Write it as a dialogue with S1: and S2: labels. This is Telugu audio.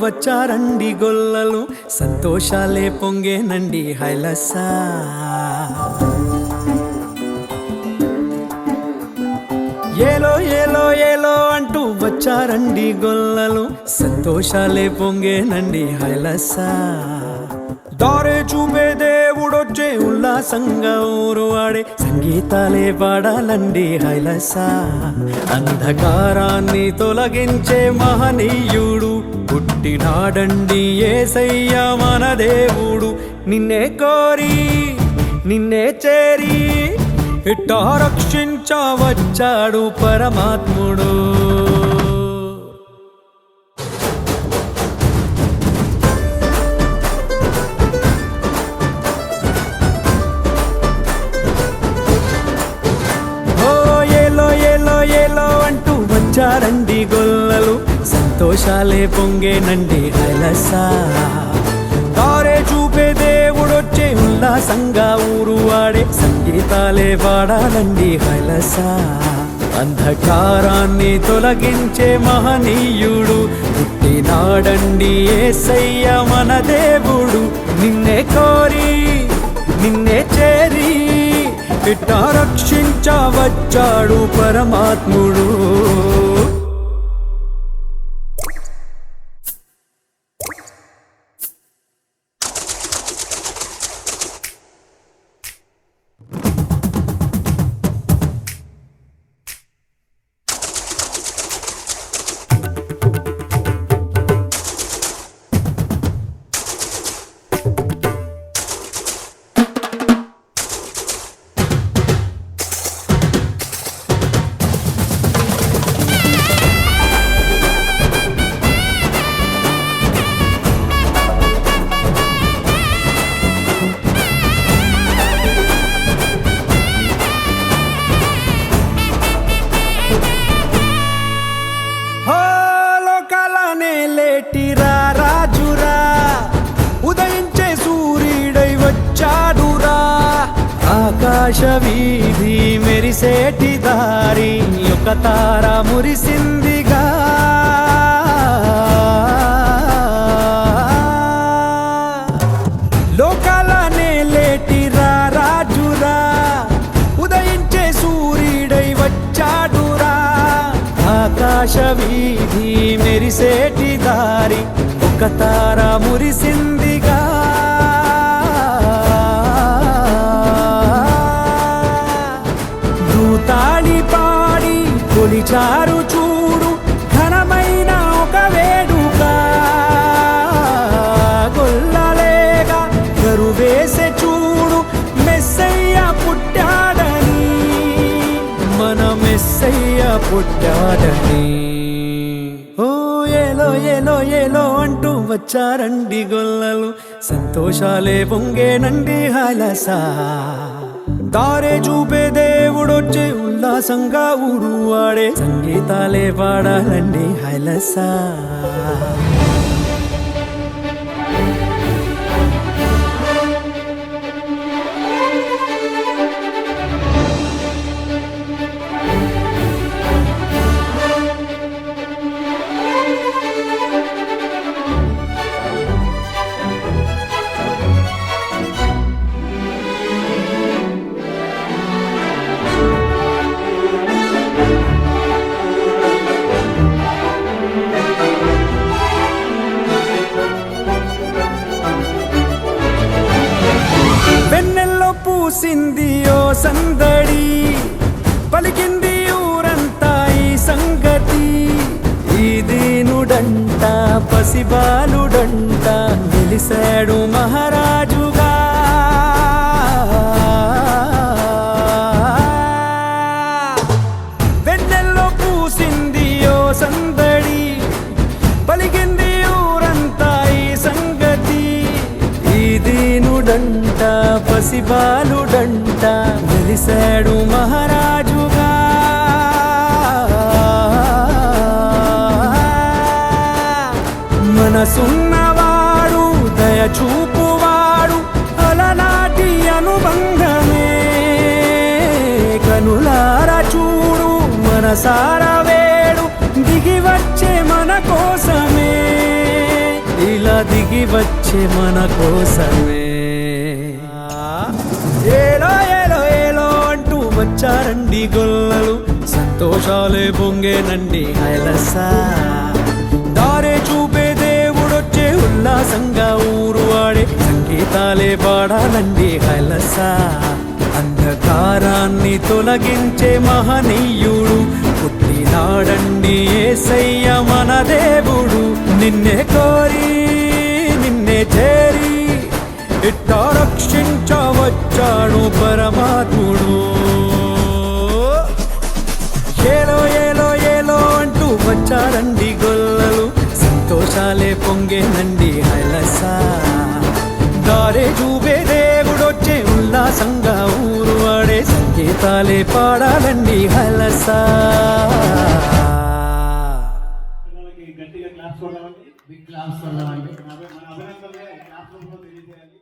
S1: వచ్చారండి గొల్లలు, సంతోషాలే పొంగేనండి హైలసా. ఏలో ఏలో ఏలో అంటూ వచ్చారండి గొల్లలు, సంతోషాలే పొంగేనండి హైలసా. దారే చూపే దేవుడొచ్చే ఉల్లాసంగా ఊరు ఆడే సంగీతాలే పాడాలండి హైలసా. అంధకారాన్ని తొలగించే మహనీయుడు పుట్టినాడండి యేసయ్య మన దేవుడు. నిన్నే కోరి నిన్నే చేరి ఇట్టా రక్షించవచ్చాడు పరమాత్ముడు. అంటూ వచ్చారండి గొల్లలు, సంతోషాలే పొంగేనండి హైలసా. దారే చూపే దేవుడొచ్చే ఉల్లాసంగా ఊరు వాడే సంగీతాలే పాడాలండి హైలసా. అంధకారాన్ని తొలగించే మహనీయుడు పుట్టినాడండి యేసయ్య మన దేవుడు. నిన్నే కోరి నిన్నే చేరి ఇట్టా రక్షించవచ్చాడు పరమాత్ముడు. లేటిరా రాజురా, ఉదయించే సూర్యుడై వచ్చాడురా. ఆకాశ వీధి మెరిసేటి దారి ఒక తార మురిసిందిగా. లోకాలనే లేటిరా రాజురా, ఉదయించే సూర్యుడై వచ్చాడురా. ఆకాశ వీధి మెరిసేటి దారి ఒక తార మురిసిందిగా. దూతాళి పాడి కొలిచారు చూడు ఘనమైన ఒక వేడుక. గొల్లలేగా కరువేసే చూడు మెస్సయ్య పుట్టాడని, మన మెస్సయ్య పుట్టాడని. ఓ ఏలో ఏలో ఏలో అంటూ వచ్చారండి గొల్లలు, సంతోషాలే పొంగేనండి హైలసా. దారే చూపే దేవుడొచ్చే ఉల్లాసంగా ఊరు వాడే సంగీతాలే పాడాలండి హైలసా. పూసింది ఓ సందడి, పలికింది ఊరంతా ఈ సంగతి. ఈ దీనుడంట పసిబాలుడంట వెలిసాడు మహారాజుగా. వెన్నెల్లో పూసింది ఓ సందడి, పలికింది ఊరంతా ఈ సంగతి. ఈ దీనుడంట పసిబాలుడంట వెలిసాడు మహారాజుగా. మనసున్నవాడు దయచూపువాడు అలనాటి అనుబంధమే. కనులార చూడు మనసార వేడు దిగి వచ్చే మన కోసమే. వచ్చే మన కోసమే. ఏలో ఏలో ఏలో అంటూ వచ్చారండి గొల్లలు, సంతోషాలే పొంగేనండి హైలస. దారే చూపే దేవుడొచ్చే ఉల్లాసంగా ఊరు వాడే సంగీతాలే పాడాలండి హైలస. అంధకారాన్ని తొలగించే మహనీయుడు పుట్టినాడండి యేసయ్య మన దేవుడు. నిన్నే కోరి నిన్నే చేరి ఇట్టా రక్షించవచ్చాడు పరమాత్ముడు. ఏలో ఏలో ఏలో అంటూ వచ్చారండి గొల్లలు, సంతోషాలే పొంగేనండి హైలస. దారే చూపే దేవుడొచ్చే ఉల్లాసంగా ఊరు వాడే సంగీతాలే పాడాలండి హైలస.
S2: గట్టిగా క్లాప్స్ కొట్టాలండి, బిగ్ క్లాప్స్ కొట్టాలండి. మన అభినందనలే క్లాప్స్ రూపంలో తెలియజేయాలి.